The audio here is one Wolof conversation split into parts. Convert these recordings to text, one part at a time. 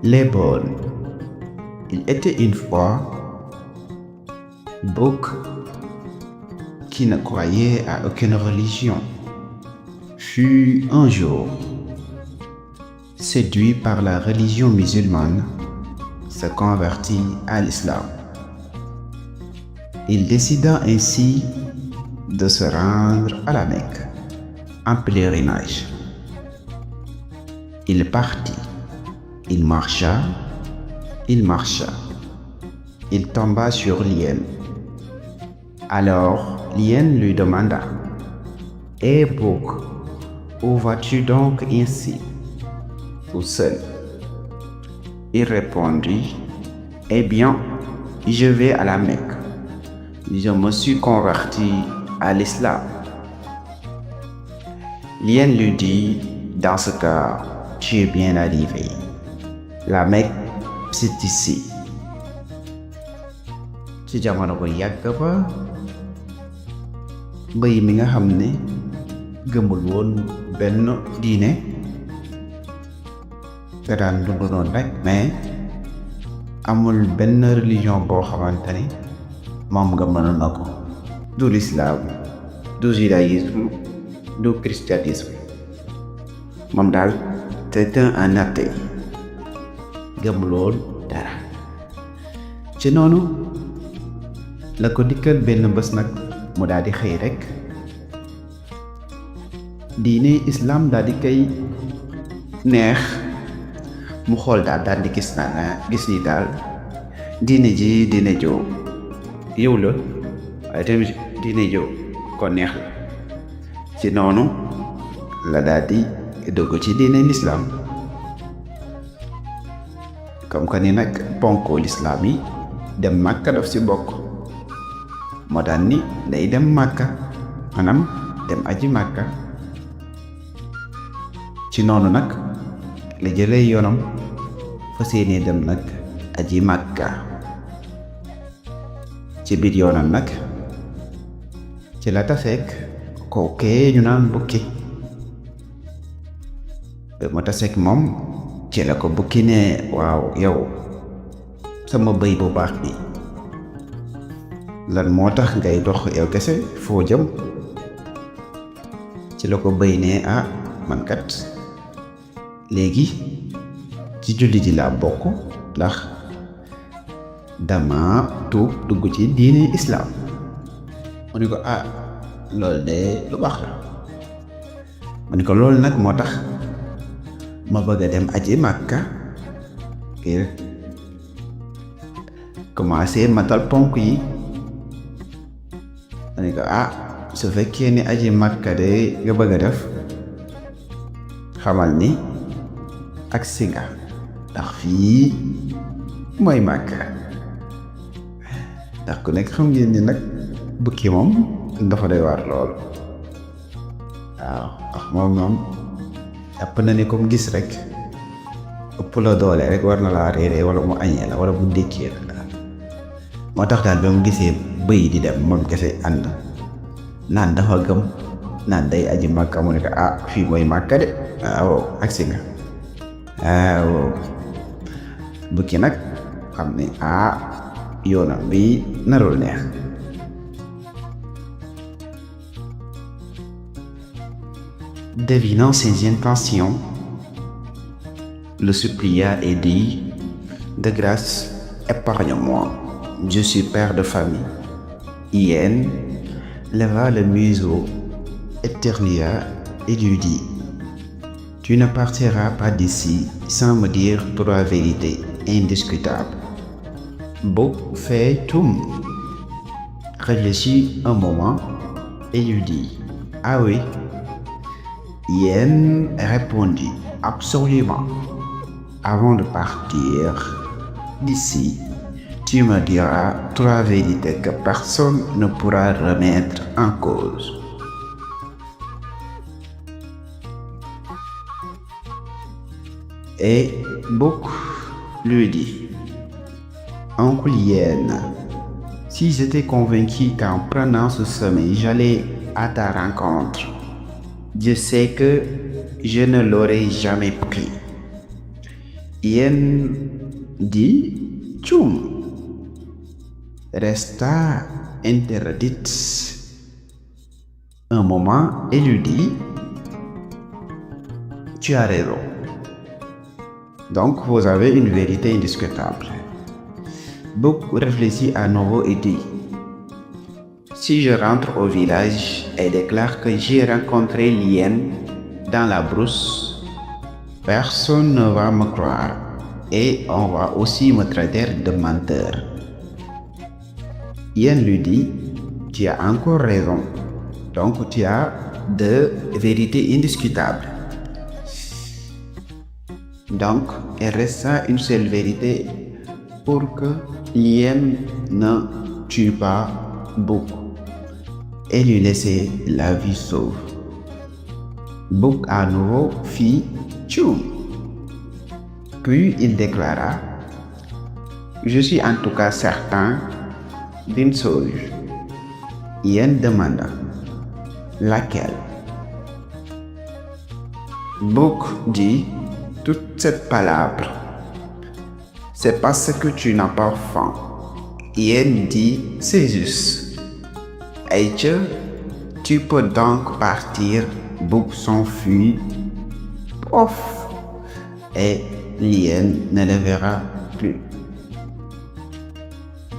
les bonnes. Il était une fois Book qui ne croyait à aucune religion fut un jour séduit par la religion musulmane, se convertit à l'islam. Il décida ainsi de se rendre à la Mecque en pèlerinage. Il partit, il marcha, il tomba sur l'hyène. Alors l'hyène lui demanda: Eh Book, où vas-tu donc ainsi, tout seul? Il répondit: Eh bien, je vais à la Mecque. Je me suis converti à l'islam. L'hyène lui dit: Dans ce cas, tu es bien arrivé. La Mecque, c'est ici. Ci jamono bu yàgg ba mbëy mi nga xam ne gëmul woon benn diine da daan dund noonu rek, mais amul benn religion boo xamante ni moom nga mënoon na ko. Du l'islam, du judaïsme, du christianisme. moom daal c'était un athée, gëmul woon dara. ci noonu la ko dikkal benn bés nag mu daal di xëy rek diine islam daal di koy neex. mu xool daal di gis ni daal diine ji diine joo yow la, waaye tamit diine joo ko neex la. ci noonu la daal di dugg ci diine l'islam. comme que ni nag ponko l'islam yi dem Màkka daf ci bokk, moo daan ni day dem Màkka, maanaam dem aji Màkka. ci noonu nag la jëlee yoonam fas yéenee dem nag aji Màkka. ci biir yoonam nag ci la taseek kookee ñu naan bukki. ba mu taseek moom ci la ko bukki ne: waaw yow sama bëy bu baax bi, lan moo tax ngay dox yow kese, foo jëm? ci la ko bëy ne: ah man kat léegi ci julli ji laa bokk, ndax dama tuub dugg ci diine islam. mu ni ko: ah loolu de lu baax la. mu ni ko: loolu nag moo tax ma bëgg a dem aji Màkka ngir commencé matal ponk yi. mu ni ko: ah su fekkee ni aji Màkka de nga bëgg a def, xamal ni agsi nga, ndax fii mooy Màkka. ndax ku nekk xam ngeen ni nag bukki moom dafa doy waar lool. waaw ndax moom jàpp na ni comme gis rek ëpp la doole rek war na laa réeree, wala mu añee la, wala mu ndékkee la daal. moo tax daal ba mu gisee bëy di dem moom kese ànd naan dafa gëm, naan day aji Màkka, mu ne ko: ah fii mooy Màkka de. waaw agsi nga. waaw bukki nag xam ne yoonam bi narul neex. Devinant ses intentions, le supplia et dit: de grâce, épargne-moi, je suis père de famille. Hyène leva le museau, éternua et lui dit: tu ne partiras pas d'ici sans me dire 3 vérités indiscutables. Bouc fait toum, réfléchit un moment et lui dit: ah oui. Hyène répondit: absolument. Avant de partir d'ici, tu me diras 3 vérités que personne ne pourra remettre en cause. Et Bouc lui dit: oncle Hyène, si j'étais convaincu qu'en prenant ce sommeil, j'allais à ta rencontre, je sais que je ne l'aurais jamais pris. Yen dit Tchoum resta interdite un moment et lui dit tu as raison. Donc vous avez une vérité indiscutable. Bouc réfléchit à nouveau et dit si je rentre au village et déclare que j'ai rencontré Lien dans la brousse, personne ne va me croire et on va aussi me traiter de menteur. Yen lui dit tu as encore raison, donc tu as de vérités indiscutables. Donc il resta une seule vérité pour que Lien ne tue pas Bouc et lui laisser la vie sauve. Bouc à nouveau fit Tchoum. Puis il déclara je suis en tout cas certain d'une chose. Yen demanda laquelle. Bouc dit toute cette palabre, c'est parce que tu n'as pas faim. Yen dit c'est juste. Aïcha, tu peux donc partir. Bouc s'enfuit. Pof! Et Lien ne le verra plus.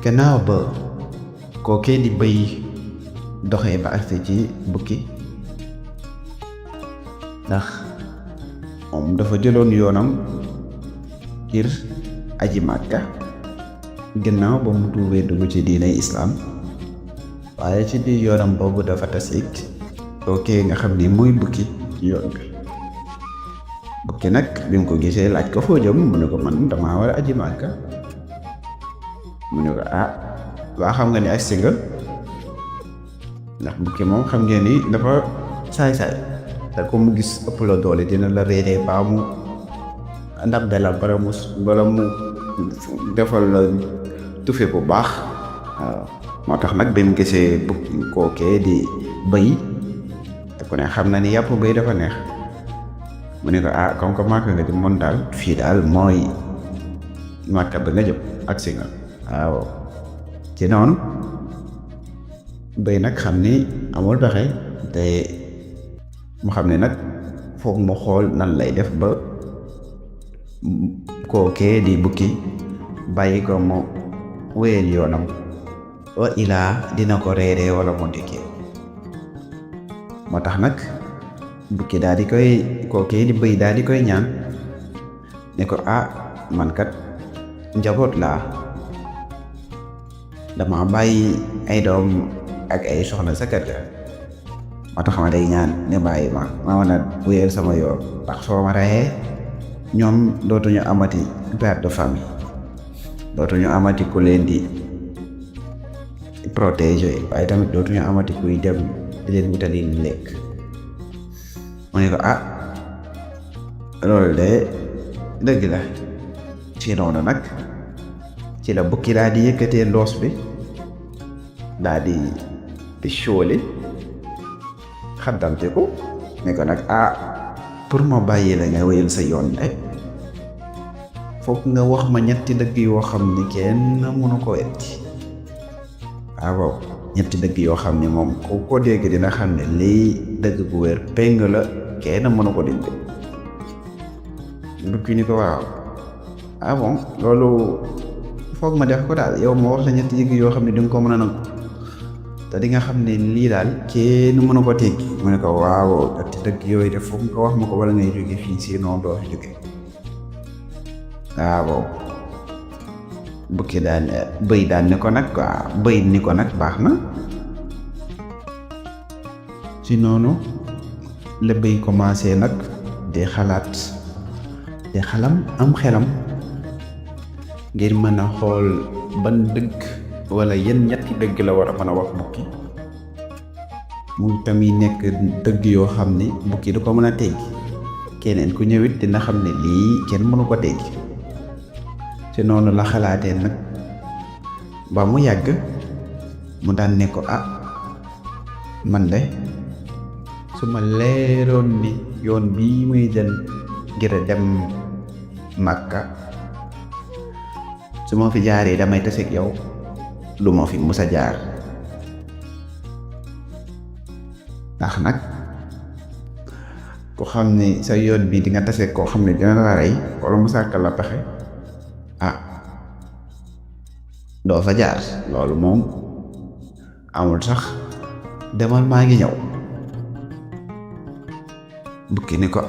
Gannaaw ba kookee di bëy doxee ba agsi ci bukki ndax moom dafa jëloon yoonam ngir aji Màkka gannaaw ba mu tuubee dugg ci diinay islaam waaye ci biir yoonam boobu dafa taseeg kookee nga xam ni mooy bukki ci yoon bi. Bukki nag bi mu ko gisee laaj ko foo jëm mu ne ko man damaa war a aji Màkka. mu ne ko waa xam nga ni agsi nga ndax bukki moom xam ngeen ni dafa saay-saay te ko mu gis ëpp la doole dina la réeree baa mu ndab de la bala mu defal la tufe bu baax. waaw moo tax nag bi mu gisee bukki kookee di bëy te ku ne xam na ni yàpp bëy dafa neex mu ne ko comme que Màkka nga jëm moom daal fii daal mooy Màkka ba nga jëm agsi nga. waaw ci noonu bëy nag xam ni amul pexe te mu xam ne nag foog mu xool nan lay def ba kookee di bukki bàyyi ko mu wéyal yoonam wa ilaa dina ko reeree wala mu dikkee. moo tax nag bukki daal di koy kookee di bëy daal di koy ñaan ne ko man kat njaboot laa dama bàyyi ay doom ak ay soxna sa kër ga moo tax ma day ñaan ne bàyyi ma mën a wéyal sama yoon ndax soo ma reyee ñoom dootuñu amati père de famille dootuñu amati ku leen di protéger waaye tamit dootuñu amati kuy dem di leen wutali lekk. mu ne ko loolu de dëgg la. ci noonu nag ci la bukki daa di yëkkatee loos bi daa di sóoli xaddamte ko ne ko nag pour ma bàyyi la nga wéyal sa yoon de foog nga wax ma ñetti dëgg yoo xam ni kenn mënu ko wetti. waaw ñetti dëgg yoo xam ni moom ku ko dégg dina xam ne lii dëgg bu wér péng la kenn mënu ko dindi. bukki ni ko waaw bon loolu foog ma def ko daal yow ma wax la ñetti dëgg yoo xam ne di nga ko mën a nangu te di nga xam ne lii daal kenn mënu ko teggi. mu ne ko waaw ñetti dëgg yooyu def foog nga wax ma ko wala ngay jóge fii sinon doo fi jóge. waaw bukki daan bëy daan ni ko nag bëy ni ko nag baax na. ci noonu la bëy commencé nag di xalaat di am xelam ngir mën a xool ban dëgg wala yenn ñetti dëgg la war a mën a wax bukki mu tamit nekk dëgg yoo xam ni bukki du ko mën a teggi keneen ku ñëwit dina xam ne lii kenn mënu ko teggi. ci noonu la xalaatee nag ba mu yàgg mu daan ne ko man de su ma leeroon ni yoon bii muy jël ngir dem Makka su ma fi jaaree damay taseeg yow du ma fi musa jaar ndax nag ku xam ni sa yoon bi di nga taseeg koo xam ne dina la rey wala mu sàkkal la pexe doo fa jaar loolu moom amul sax demal maa ngi ñëw. Bukki ni ko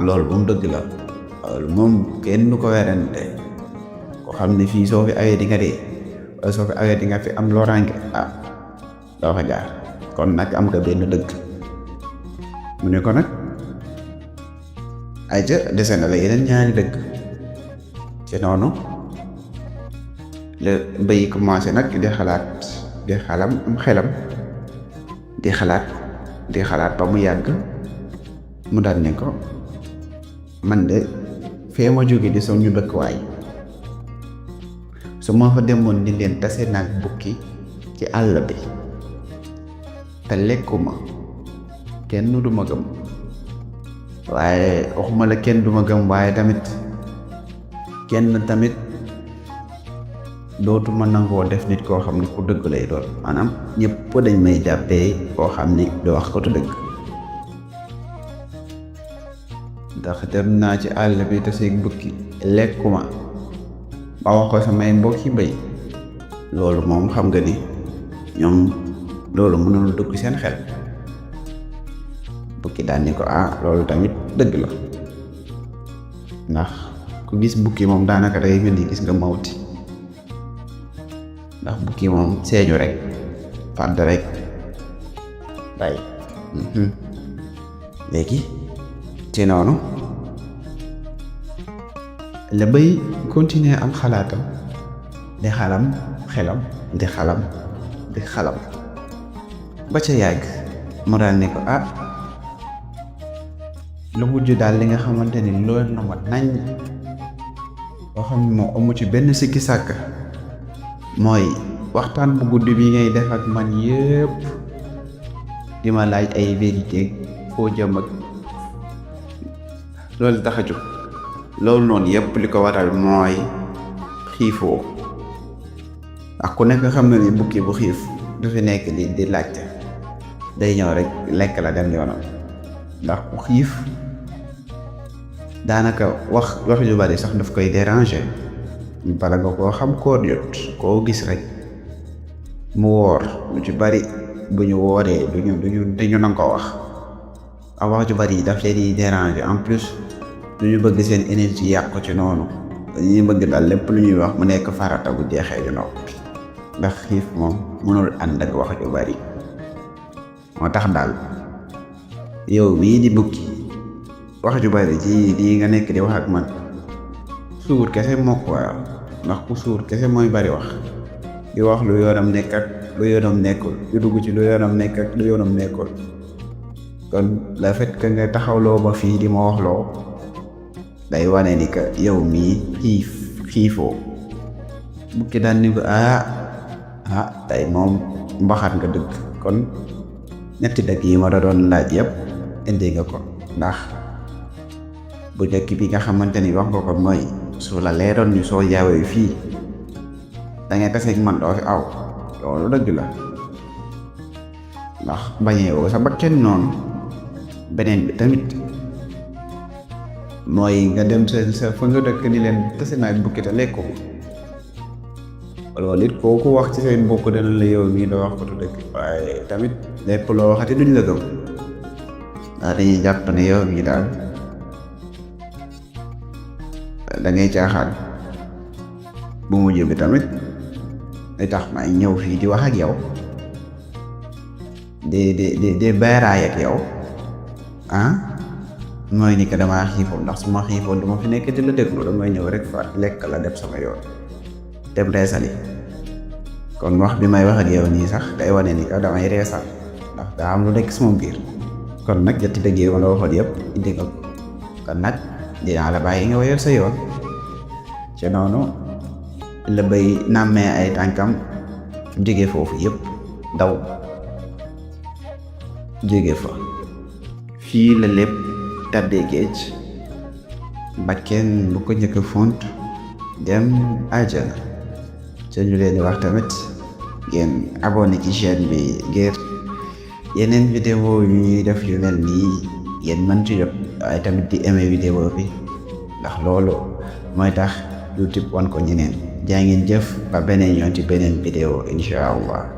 loolu moom dëgg la loolu moom kenn du ko werante ko xam ne fii soo fi awee di nga dee wala soo fi awee di nga fi am loraange doo fa jaar kon nag am nga benn dëgg. mu ne ko nag ay ca dese na la yeneen ñaari dëgg ci noonu la bëy commencé nag di xalaat di xelam di xalaat ba mu yàgg mu daal ne ko man de fee ma jóge di suñu dëkkuwaay su ma fa demoon ni leen tase naag bukki ci àll bi te lekkuma kenn du ma gëm waaye waxuma la kenn du ma gëm waaye tamit dootuma nangoo def nit koo xam ne ku dëgg lay doon maanaam ñëpp dañ may jàppee koo xam ni du wax ko tu dëgg ndax dem naa ci àll bi te seeg bukki lekkuma ba wax ko samay mbokki bëy loolu moom xam nga ni ñoom loolu mënul dugg seen xel. Bukki daan ni ko loolu tamit dëgg la ndax ku gis bukki moom daanaka day mel ni gis nga mawti ndax bukki moom seeñu rek fàdd rek bay léegi ci noonu la bay continuer am xalaatam di xalam ba ca yàgg mu daal ne ko lu mujj daal li nga xamante ni loolu na ma nañ boo xam ne moo amu ci benn sikki sàkk mooy waxtaan bu guddi bi ngay def ak man yëpp di ma laaj ay vérité foo jëm ak loolu tax a jóg loolu noonu yëpp li ko waral mooy xiifoo ndax ku nekk xam na ni bukki bu xiif du fi nekk di laajte day ñëw rek lekk la dem yoonam ndax ku xiif daanaka wax ju bari sax daf koy déranger bala nga koo xam koor jot koo gis rek mu woor lu ci bari bu ñu wooree duñu nanga ko wax ju bari daf leen di déranger en plus duñu bëgg seen énergie yàqu ci noonu dañuy bëgg daal lépp lu ñuy wax mu nekk farata bu jeexee ju noppi ndax xiif moom mënul ànd ak wax ju bari moo tax daal yow mii di bukki wax ju bari ci lii nga nekk di wax ak man suur kese moo ko waral ndax ku suur kese mooy bari wax di wax lu yoonam nekk ak lu yoonam nekkul di dugg ci lu yoonam nekk ak lu yoonam nekkul kon le fait que nga taxawloo ba fii di ma wax loo day wane ni que yow mii xiifoo bukki daan ni ko tey moom mbaxat nga dëgg kon ñetti dëgg yi ma doon laaj yëpp indi nga ko ndax bu njëkk bi nga xamante ni wax nga ko mooy su la leeroon ñu soo yaawee fii da ngay taseeg man doo fi aw loolu dëgg la ndax bañee woo sa bakken noonu beneen bi tamit mooy nga dem sa fa nga dëkk ni leen tase naa bukki te lekk ko loolu it kooku wax ci seen mbokk dana la yow mii doo wax ko tu dëgg waaye tamit lépp loo waxati duñ la gëm ndax dañuy jàpp ne yow mii daal da ngay caaxaan bu mujj bi tamit li tax may ñëw fii di wax ak yow di beeraay ak yow mooy ni que damaa xiifoon ndax su ma xiifoon du ma fi nekk di la déglu damay ñëw rek fa lekk la dem sama yoon dem reesali kon wax bi may wax ak yow nii sax day wane ni que damay reesal ndax daa am lu nekk sama biir kon nag ñetti dëgg yi ma la waxoon yëpp indi nga kon nag dinaa la bàyyi nga wéyal sa yoon ci noonu la bay nàmmee ay tànkam jóge foofu yëpp daw jóge fa fii la lépp tàddee géej bakken bu ko njëkk font dem aljana te ñu leen di wax tamit ngeen abonné ci chaîne bi ngir yeneen vidéo yu ñuy def yu mel nii ngeen mën ci jot waaye tamit di aimé vidéo bi ndax loolu mooy tax YouTube wan ko ñeneen jaa ngeen jëf ba beneen yoon ci beneen vidéo incha allah.